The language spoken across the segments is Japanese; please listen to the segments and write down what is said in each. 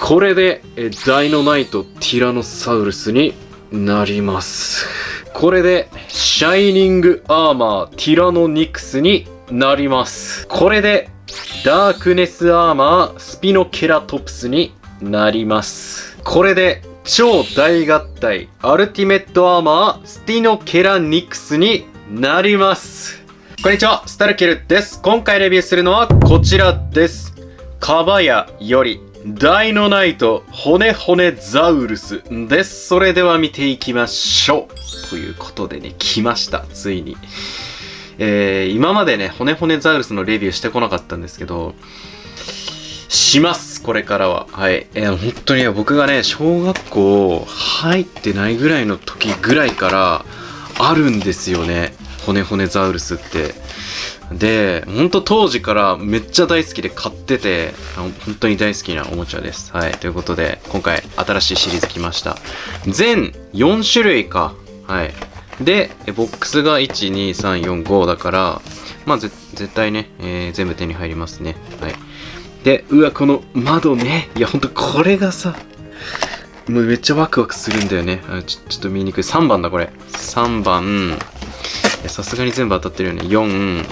これでダイノナイトティラノサウルスになります。これでシャイニングアーマーティラノニクスになります。これでダークネスアーマースピノケラトプスになります。これで超大合体アルティメットアーマースティノケラニクスになります。こんにちは、スタルケルです。今回レビューするのはこちらです。カバヤよりダイノナイト骨骨ザウルスです。それでは見ていきましょう。ということでね、来ました。ついに。今までね、骨骨ザウルスのレビューしてこなかったんですけど、します、これからは。はい。本当に僕がね、小学校入ってないぐらいの時ぐらいからあるんですよね。骨骨ザウルスって。で、ほんと当時からめっちゃ大好きで買ってて、本当に大好きなおもちゃです。はい。ということで、今回新しいシリーズ来ました。全4種類か。はい。で、ボックスが1、2、3、4、5だから、まあ絶対ね、全部手に入りますね。はい。で、うわ、この窓ね。いや、ほんとこれがさ、もうめっちゃワクワクするんだよね。ちょっと見にくい。3番だ、これ。3番。さすがに全部当たってるよね。4。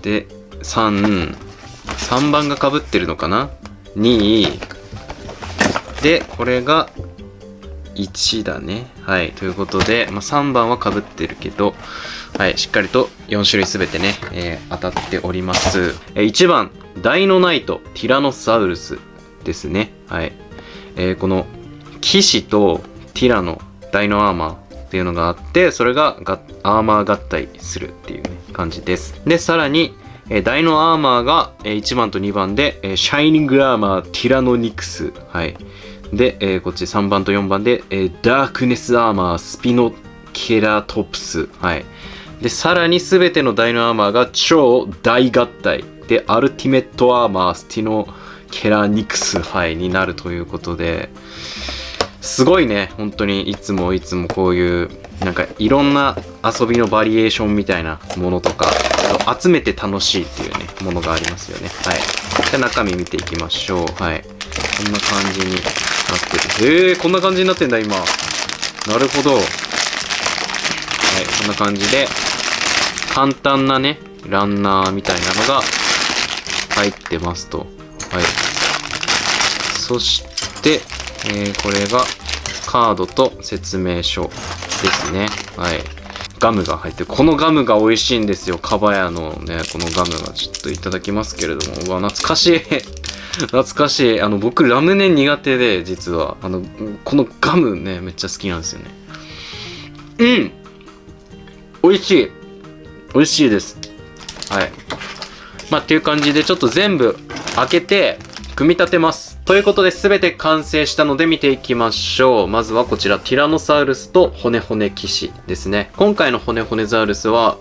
で、3番が被ってるのかな ?2。で、これが1だね。はい。ということで、まあ、3番は被ってるけど、はい。しっかりと4種類すべてね、当たっております。1番、ダイノナイトティラノサウルスですね。はい。この、騎士とティラノ、ダイノアーマーっていうのがあって、それがアーマー合体するっていうね、感じです。で、さらに、ダイノアーマーが1番と2番で、シャイニングアーマーティラノニクス。はい。で、こっち3番と4番で、ダークネスアーマースピノケラトプス。はい。で、さらに全てのダイノアーマーが超大合体。で、アルティメットアーマースティノケラニクス。はい。になるということで、すごいね。本当にいつもこういう、なんかいろんな遊びのバリエーションみたいなものとか、集めて楽しいっていうね、ものがありますよね。はい。じゃあ中身見ていきましょう。はい。こんな感じになってる。こんな感じになってんだ、今。なるほど。はい、こんな感じで、簡単なね、ランナーみたいなのが入ってますと。はい。そして、これがカードと説明書ですね。はい。ガムが入ってる。このガムが美味しいんですよ。カバヤのね、このガムがちょっといただきますけれども。うわ、懐かしい。懐かしい。僕、ラムネ苦手で、実は。このガムね、めっちゃ好きなんですよね。うん！美味しい。美味しいです。はい。まあ、っていう感じで、ちょっと全部開けて、組み立てます。ということで全て完成したので見ていきましょう。まずはこちらティラノサウルスと骨骨騎士ですね。今回の骨骨ザウルスは、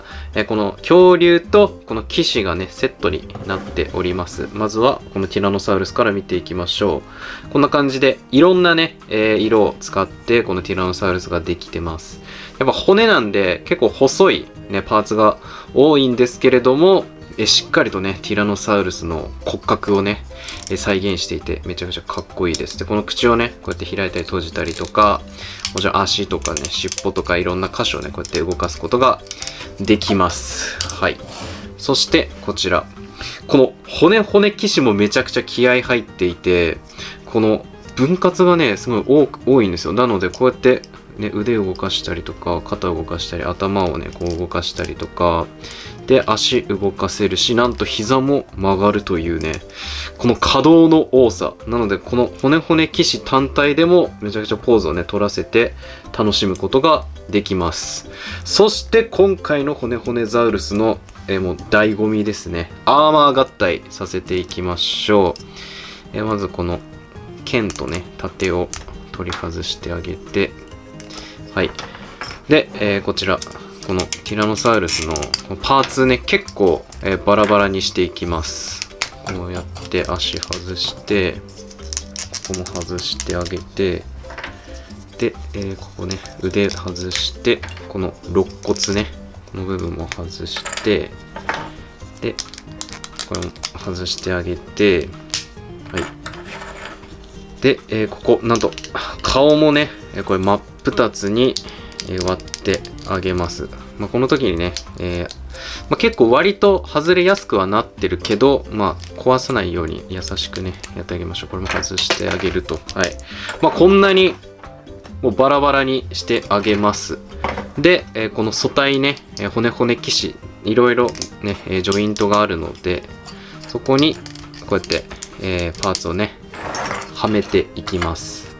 この恐竜とこの騎士がねセットになっております。まずはこのティラノサウルスから見ていきましょう。こんな感じでいろんなね、色を使ってこのティラノサウルスができてます。やっぱ骨なんで結構細いねパーツが多いんですけれども、しっかりとね、ティラノサウルスの骨格をね、再現していて、めちゃくちゃかっこいいです。で、この口をね、こうやって開いたり閉じたりとか、もちろん足とかね、尻尾とかいろんな箇所をね、こうやって動かすことができます。はい。そして、こちら。この骨骨騎士もめちゃくちゃ気合入っていて、この分割がね、すごい多いんですよ。なので、こうやって、ね、腕を動かしたりとか、肩を動かしたり、頭をね、こう動かしたりとか、で、足動かせるし、なんと膝も曲がるというね、この可動の多さ。なので、この骨骨騎士単体でもめちゃくちゃポーズをね、取らせて楽しむことができます。そして、今回の骨骨ザウルスの、もう醍醐味ですね。アーマー合体させていきましょう。まずこの剣とね、盾を取り外してあげて、はい。で、こちら。このティラノサウルスのパーツね、結構、バラバラにしていきます。こうやって足外して、ここも外してあげて、で、ここね、腕外して、この肋骨ね、この部分も外して、で、これも外してあげて、はい。で、ここなんと顔もねこれ真っ二つに割ってあげます。この時にね、結構割と外れやすくはなってるけど、壊さないように優しくねやってあげましょう。これも外してあげると、こんなにもうバラバラにしてあげます。で、この素体ね、骨骨騎士いろいろね、ジョイントがあるので、そこにこうやって、パーツをねはめていきます。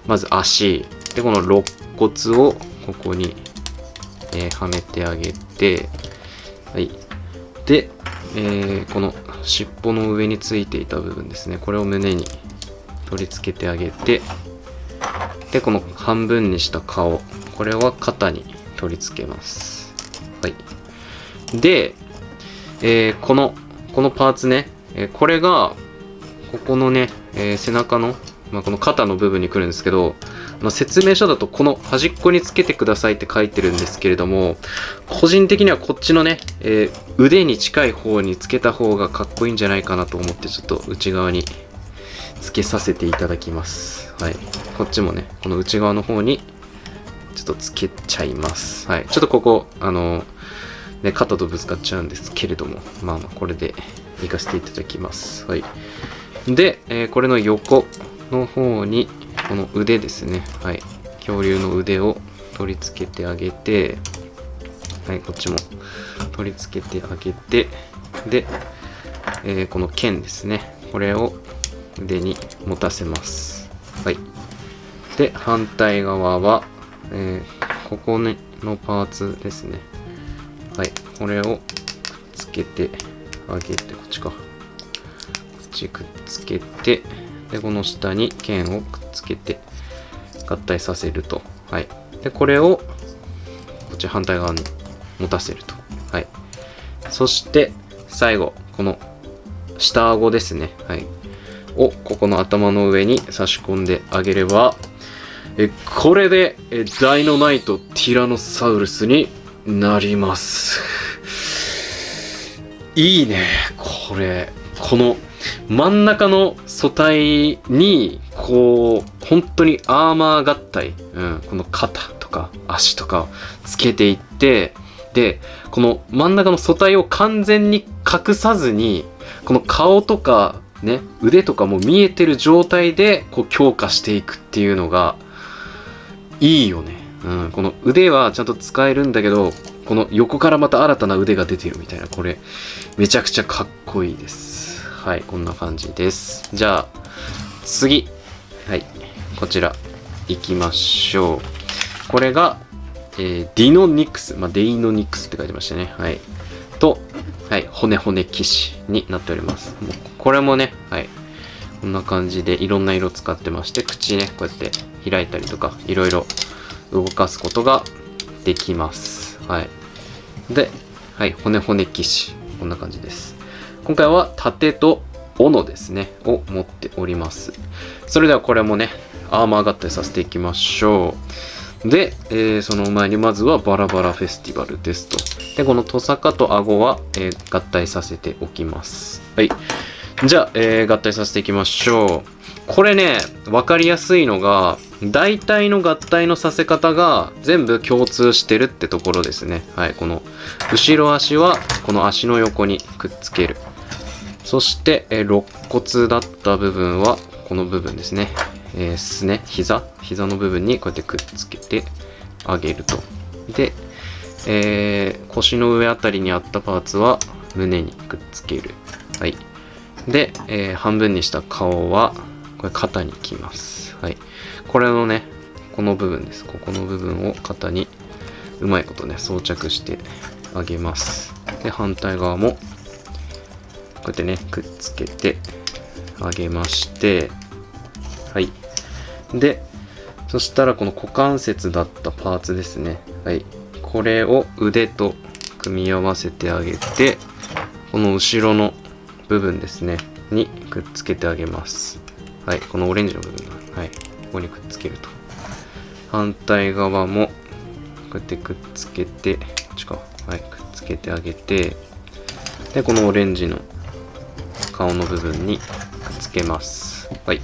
まず足で、この肋骨をここに、はめてあげて、で、この尻尾の上についていた部分ですね、これを胸に取り付けてあげて、でこの半分にした顔、これは肩に取り付けます。で、このパーツね、これがここのね、背中の、この肩の部分に来るんですけど、説明書だとこの端っこにつけてくださいって書いてるんですけれども、個人的にはこっちのね、腕に近い方につけた方がかっこいいんじゃないかなと思って、ちょっと内側につけさせていただきます。こっちもねこの内側の方にちょっとつけちゃいます。ちょっとここ肩とぶつかっちゃうんですけれども、これでいかせていただきます。で、これの横の方にこの腕ですね、恐竜の腕を取り付けてあげて、こっちも取り付けてあげて、で、この剣ですね、これを腕に持たせます。で反対側は、ここのパーツですね、これをくっつけてあげて、こっちくっつけて、でこの下に剣をくっつけて合体させると、でこれをこっち反対側に持たせると、そして最後この下顎ですね、をここの頭の上に差し込んであげれば、これでダイノナイトティラノサウルスになります。いいね、これ。この真ん中の素体にこう本当にアーマー合体、この肩とか足とかつけていって、でこの真ん中の素体を完全に隠さずに、この顔とかね腕とかも見えてる状態でこう強化していくっていうのがいいよね。この腕はちゃんと使えるんだけど、この横からまた新たな腕が出てるみたいな、これめちゃくちゃかっこいいです。こんな感じです。じゃあ次、こちら行きましょう。これが、ディノニクス、デイノニクスって書いてましたね。と、骨骨騎士になっております。もうこれもね、こんな感じでいろんな色使ってまして、口ねこうやって開いたりとかいろいろ動かすことができます。で、骨骨騎士、こんな感じです。今回は盾と斧ですねを持っております。それではこれもねアーマー合体させていきましょう。で、その前にまずはバラバラフェスティバルですと。でこのトサカと顎は、合体させておきます。じゃあ、合体させていきましょう。これね分かりやすいのが、大体の合体のさせ方が全部共通してるってところですね。この後ろ足はこの足の横にくっつける。そして、肋骨だった部分はこの部分ですね、すね、膝の部分にこうやってくっつけてあげると。で、腰の上あたりにあったパーツは胸にくっつける。で、半分にした顔はこれ肩にきます。これのねこの部分です。ここの部分を肩にうまいことね装着してあげます。で反対側もこうやってねくっつけてあげまして、でそしたらこの股関節だったパーツですね、これを腕と組み合わせてあげて、この後ろの部分ですねにくっつけてあげます。このオレンジの部分、ここにくっつけると。反対側もこうやってくっつけて、くっつけてあげて、でこのオレンジの顔の部分にくっつけます。。はい。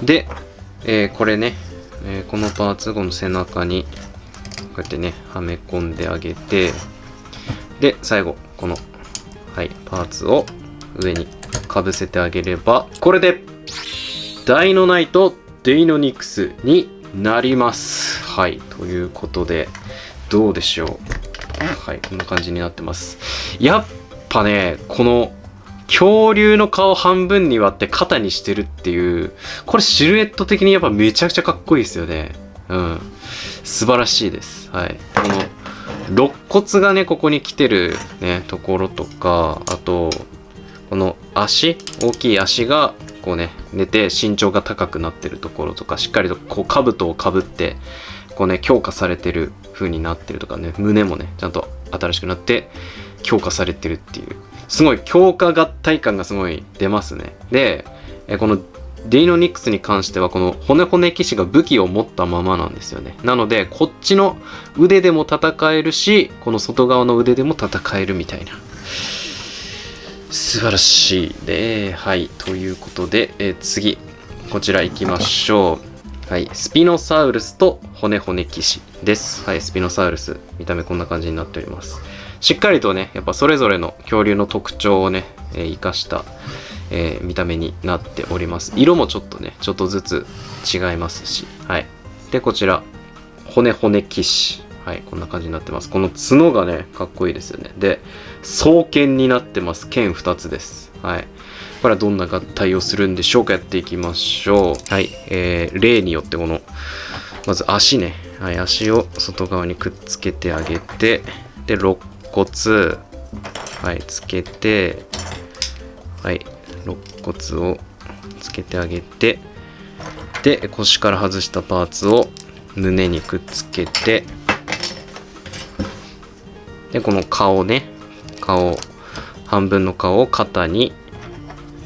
で、これね、このパーツ、この背中に、こうやってね、はめ込んであげて、で、最後、この、はい、パーツを上にかぶせてあげれば、これで、ダイノナイト・デイノニクスになります。はい、ということで、どうでしょう。はい、こんな感じになってます。やっぱね、この、恐竜の顔半分に割って肩にしてるっていう、これシルエット的にやっぱめちゃくちゃかっこいいですよね。うん。素晴らしいです。はい。この、肋骨がね、ここに来てるね、ところとか、あと、この足、大きい足が、こうね、寝て身長が高くなってるところとか、しっかりとこう、兜をかぶって、こうね、強化されてる風になってるとかね、胸もね、ちゃんと新しくなって、強化されてるっていう。すごい強化合体感がすごい出ますね。で、このデイノニクスに関してはこの骨骨騎士が武器を持ったままなんですよね。なのでこっちの腕でも戦えるし、この外側の腕でも戦えるみたいな。素晴らしいね。はい。ということで、次、こちら行きましょう。はい。スピノサウルスと骨骨騎士です。はい。スピノサウルス。見た目こんな感じになっております。しっかりとね、やっぱそれぞれの恐竜の特徴をね、生かした、見た目になっております。色もちょっとね、ちょっとずつ違いますし。はい。で、こちら、骨骨騎士。はい、こんな感じになってます。この角がね、かっこいいですよね。で、双剣になってます。剣2つです。はい。これはどんな合体をするんでしょうか。やっていきましょう。はい。例によってこの、まず足ね。はい、足を外側にくっつけてあげて、で、肋骨、はい、つけて、はい、肋骨をつけてあげて、で、腰から外したパーツを胸にくっつけて、で、この顔ね、半分の顔を肩に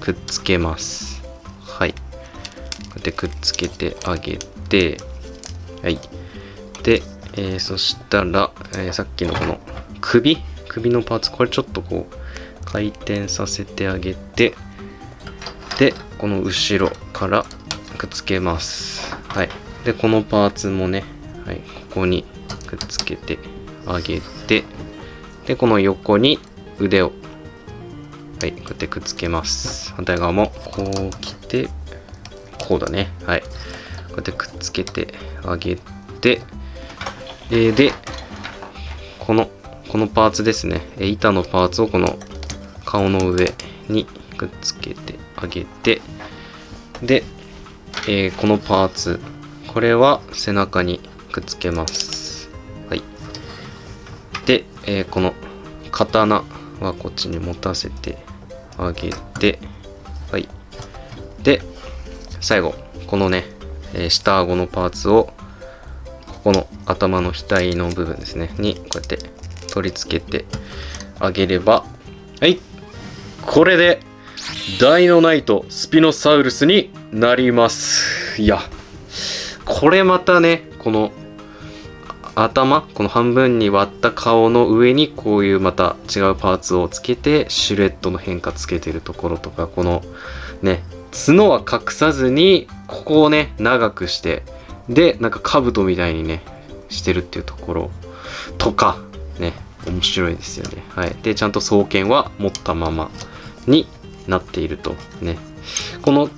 くっつけます。はい。こうやってくっつけてあげて、はい。で、そしたら、さっきのこの首のパーツ、これちょっとこう回転させてあげて、でこの後ろからくっつけます。はい。でこのパーツもね、はい、ここにくっつけてあげて、でこの横に腕を、はい、こうやってくっつけます。反対側もこう来て、こうだね。はい、こうやってくっつけてあげて、でこのパーツですね。板のパーツをこの顔の上にくっつけてあげて、で、このパーツ、これは背中にくっつけます。はい。で、この刀はこっちに持たせてあげて、はい。で、最後、このね、下顎のパーツを、ここの頭の額の部分ですね、にこうやって取り付けてあげれば、はい、これでダイノナイトスピノサウルスになります。いや、これまたね、この頭、この半分に割った顔の上にこういうまた違うパーツをつけてシルエットの変化つけてるところとか、このね、角は隠さずにここをね長くして、でなんか兜みたいにねしてるっていうところとかね、面白いですよね。はい。でちゃんと双剣は持ったままになっているとね。この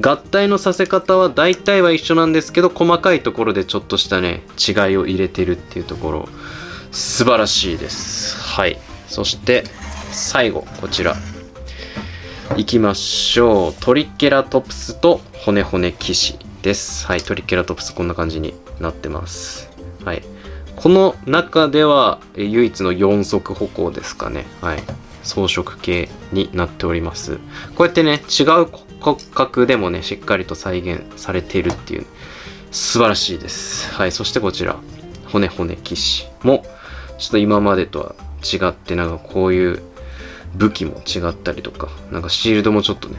合体のさせ方は大体は一緒なんですけど、細かいところでちょっとしたね違いを入れてるっていうところ素晴らしいです。はい。そして最後こちらいきましょう。トリケラトプスと骨骨騎士です。はい。トリケラトプスこんな感じになってます。はい。この中では唯一の4足歩行ですかね。はい。装飾系になっております。こうやってね、違う骨格でもね、しっかりと再現されているっていう、素晴らしいです。はい。そしてこちら、骨骨騎士も、ちょっと今までとは違って、なんかこういう武器も違ったりとか、なんかシールドもちょっとね、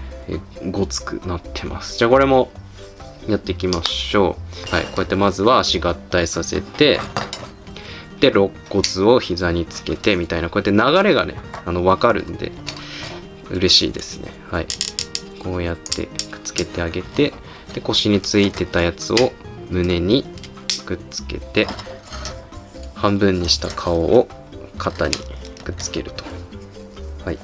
ごつくなってます。じゃあこれもやっていきましょう。はい。こうやってまずは足合体させて、で肋骨を膝につけてみたいな、こうやって流れがね分かるんで嬉しいですね。はい。こうやってくっつけてあげて、で腰についてたやつを胸にくっつけて、半分にした顔を肩にくっつけると。はい。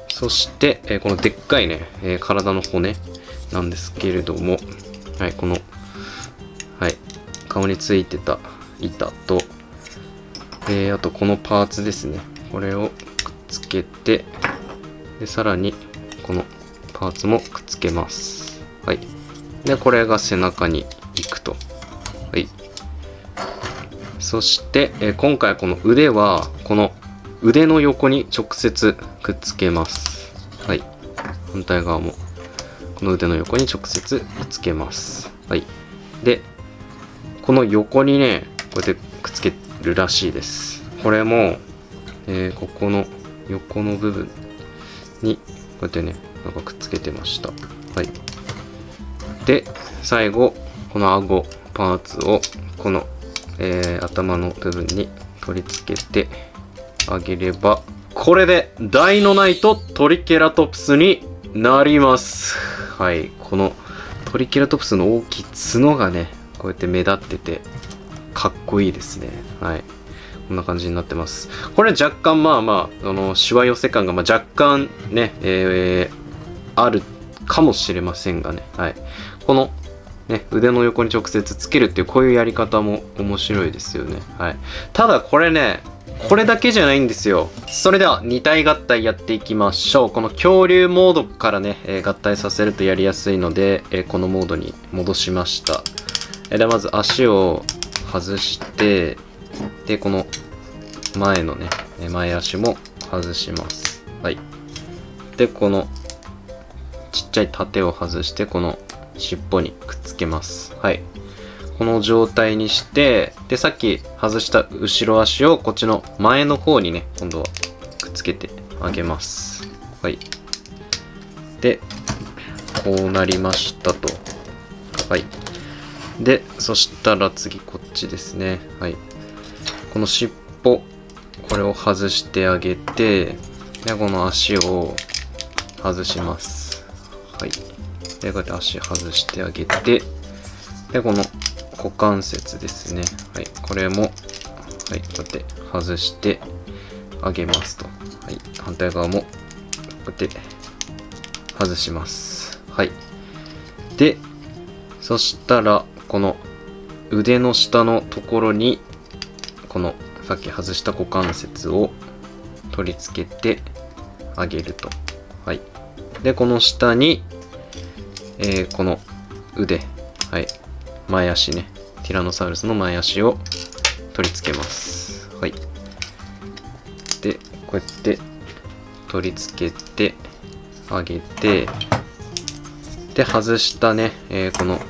そして、このでっかいね、体の骨なんですけれども、はい、この、はい、顔についてた板と、あとこのパーツですね。これをくっつけて、でさらにこのパーツもくっつけます。はい。で、これが背中に行くと。はい。そして、今回この腕は、この腕の横に直接くっつけます。はい。反対側も、この腕の横に直接くっつけます。はい。で、この横にね、こうやってくっつけるらしいです。これも、ここの横の部分に、こうやってね、なんかくっつけてました。はい。で、最後、この顎パーツを、この、頭の部分に取り付けてあげれば、これでダイノナイトトリケラトプスになります。はい。このトリケラトプスの大きい角がね、こうやって目立ってて、かっこいいですね。はい。こんな感じになってます。これ若干しわ寄せ感が若干ね、あるかもしれませんがね。はい。このね、腕の横に直接つけるっていうこういうやり方も面白いですよね。はい。ただこれね、これだけじゃないんですよ。それでは2体合体やっていきましょう。この恐竜モードからね、合体させるとやりやすいので、このモードに戻しました。でまず足を外して、でこの前のね、前足も外します。はい。でこのちっちゃい盾を外して、この尻尾にくっつけます。はい。この状態にして、で、さっき外した後ろ足をこっちの前の方にね、今度はくっつけてあげます。はい。で、こうなりましたと。はい。で、そしたら次こっちですね。はい。この尻尾、これを外してあげて、で、この足を外します。はい。で、こうやって足外してあげて、で、この股関節ですね。はい。これも、はい。こうやって外してあげますと。はい。反対側も、こうやって外します。はい。で、そしたら、この腕の下のところに、このさっき外した股関節を取り付けてあげると。はい。で、この下に、この腕、はい、前足ね、ティラノサウルスの前足を取り付けます。はい。で、こうやって取り付けてあげて、で、外したね、この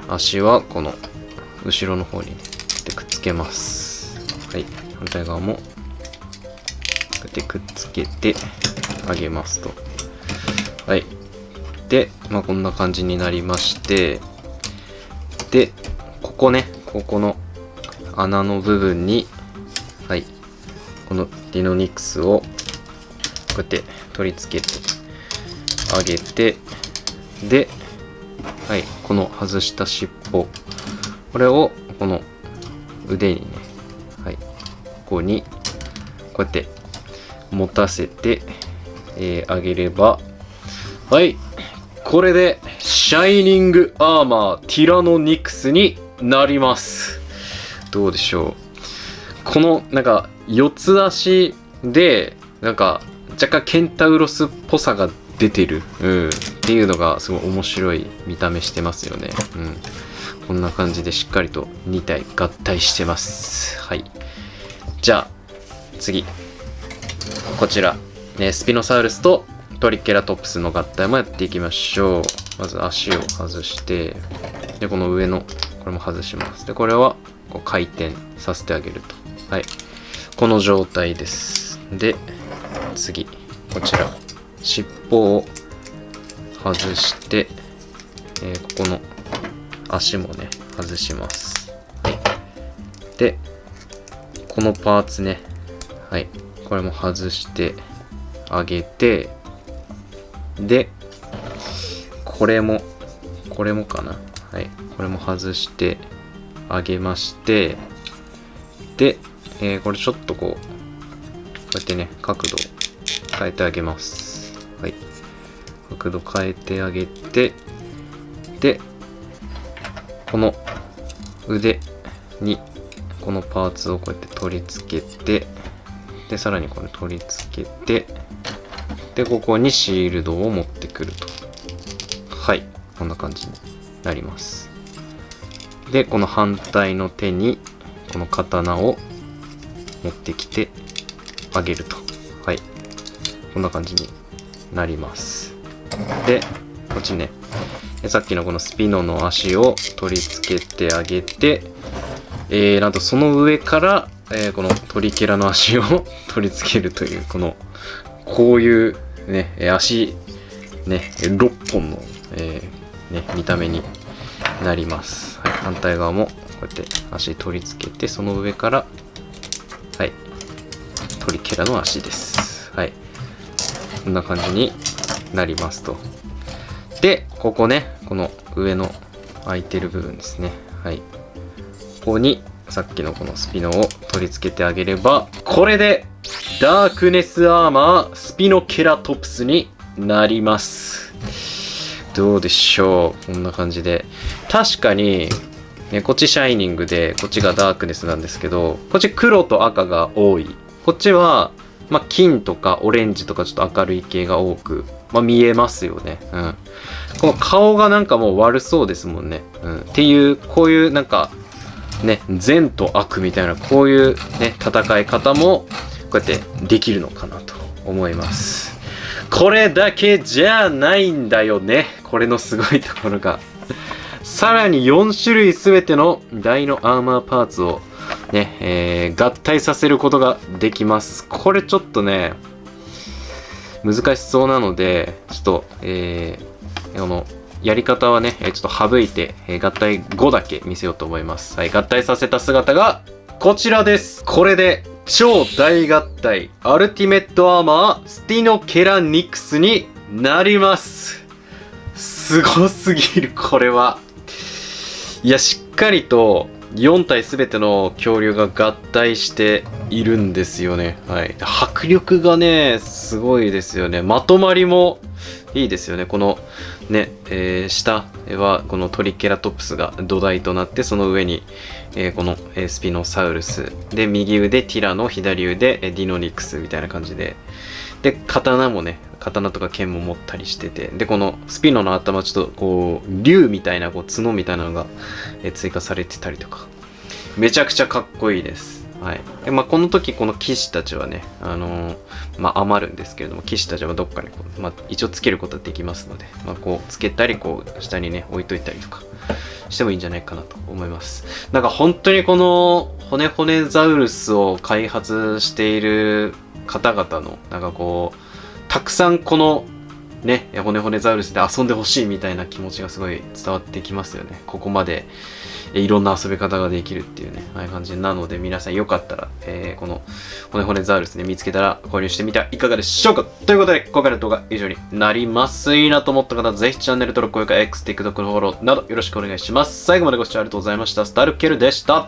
足はこの後ろの方にね、でくっつけます。はい。反対側もこうやってくっつけてあげますと。はい。で、こんな感じになりまして、で、ここね、ここの穴の部分に、はい、このディノニクスをこうやって取り付けてあげて、で、はい、この外した尻尾、これをこの腕にね、はい、ここにこうやって持たせて、あげれば、はい、これでシャイニングアーマーティラノニクスになります。どうでしょう。このなんか四つ足でなんか若干ケンタウロスっぽさが出てる、っていうのがすごい面白い見た目してますよね。こんな感じでしっかりと2体合体してます。はい。じゃあ次こちら、スピノサウルスとトリケラトプスの合体もやっていきましょう。まず足を外して、でこの上のこれも外します。でこれはこう回転させてあげると。はい。この状態です。で次こちら尻尾を外して、ここの足もね外します。はい。でこのパーツね、はい、これも外してあげて、でこれもかな。はい。これも外してあげまして、で、これちょっとこうやってね、角度を変えてあげます。はい。角度変えてあげて、で、この腕にこのパーツをこうやって取り付けて、で、さらにこれ取り付けて、で、ここにシールドを持ってくると。はい。こんな感じになります。で、この反対の手にこの刀を持ってきてあげると。はい。こんな感じになります。で、こっちね、さっきのこのスピノの足を取り付けてあげて、なんとその上から、このトリケラの足を取り付けるという、こういうね、足、ね、6本の、ね、見た目になります。はい、反対側もこうやって足取り付けて、その上から、はい、トリケラの足です。はい。こんな感じになりますと。で、ここね、この上の空いてる部分ですね。はい。ここに、さっきのこのスピノを取り付けてあげれば、これで、ダークネスアーマースピノケラトプスになります。どうでしょう、こんな感じで。確かに、ね、こっちシャイニングで、こっちがダークネスなんですけど、こっち黒と赤が多い。こっちは、まあ、金とかオレンジとかちょっと明るい系が多く、まあ、見えますよね。うん。この顔がなんかもう悪そうですもんね。うん。っていう、こういうなんか、ね、善と悪みたいな、こういうね、戦い方も、こうやってできるのかなと思います。これだけじゃないんだよね。これのすごいところが。さらに4種類すべての大のアーマーパーツをね、合体させることができます。これちょっとね、難しそうなので、ちょっと、この、やり方はね、ちょっと省いて、合体5だけ見せようと思います。はい、合体させた姿が、こちらです。これで、超大合体、アルティメットアーマー、スティノケラニクスになります。すごすぎる、これは。いや、しっかりと、4体すべての恐竜が合体しているんですよね。はい。迫力がね、すごいですよね。まとまりもいいですよね。このね、下はこのトリケラトプスが土台となって、その上に、このスピノサウルス。で、右腕ティラノ、左腕ディノニクスみたいな感じで。で、刀もね、刀とか剣も持ったりしてて、で、このスピノの頭、ちょっとこう、竜みたいな、こう、角みたいなのが追加されてたりとか、めちゃくちゃかっこいいです。はい。で、まあ、この時、この騎士たちはね、まあ、余るんですけれども、騎士たちはどっかにこう、まあ、一応つけることはできますので、まあ、こう、つけたり、こう、下にね、置いといたりとか、してもいいんじゃないかなと思います。なんか本当にこの、骨骨ザウルスを開発している方々の、なんかこう、たくさんこのね、骨骨ザウルスで遊んでほしいみたいな気持ちがすごい伝わってきますよね。ここまでいろんな遊び方ができるっていうね、ああいう感じなので、皆さんよかったら、この骨骨ザウルスね、見つけたら購入してみてはいかがでしょうか。ということで、今回の動画は以上になります。いいなと思った方はぜひチャンネル登録、高評価、X、TikTok のフォローなどよろしくお願いします。最後までご視聴ありがとうございました。スタルケルでした。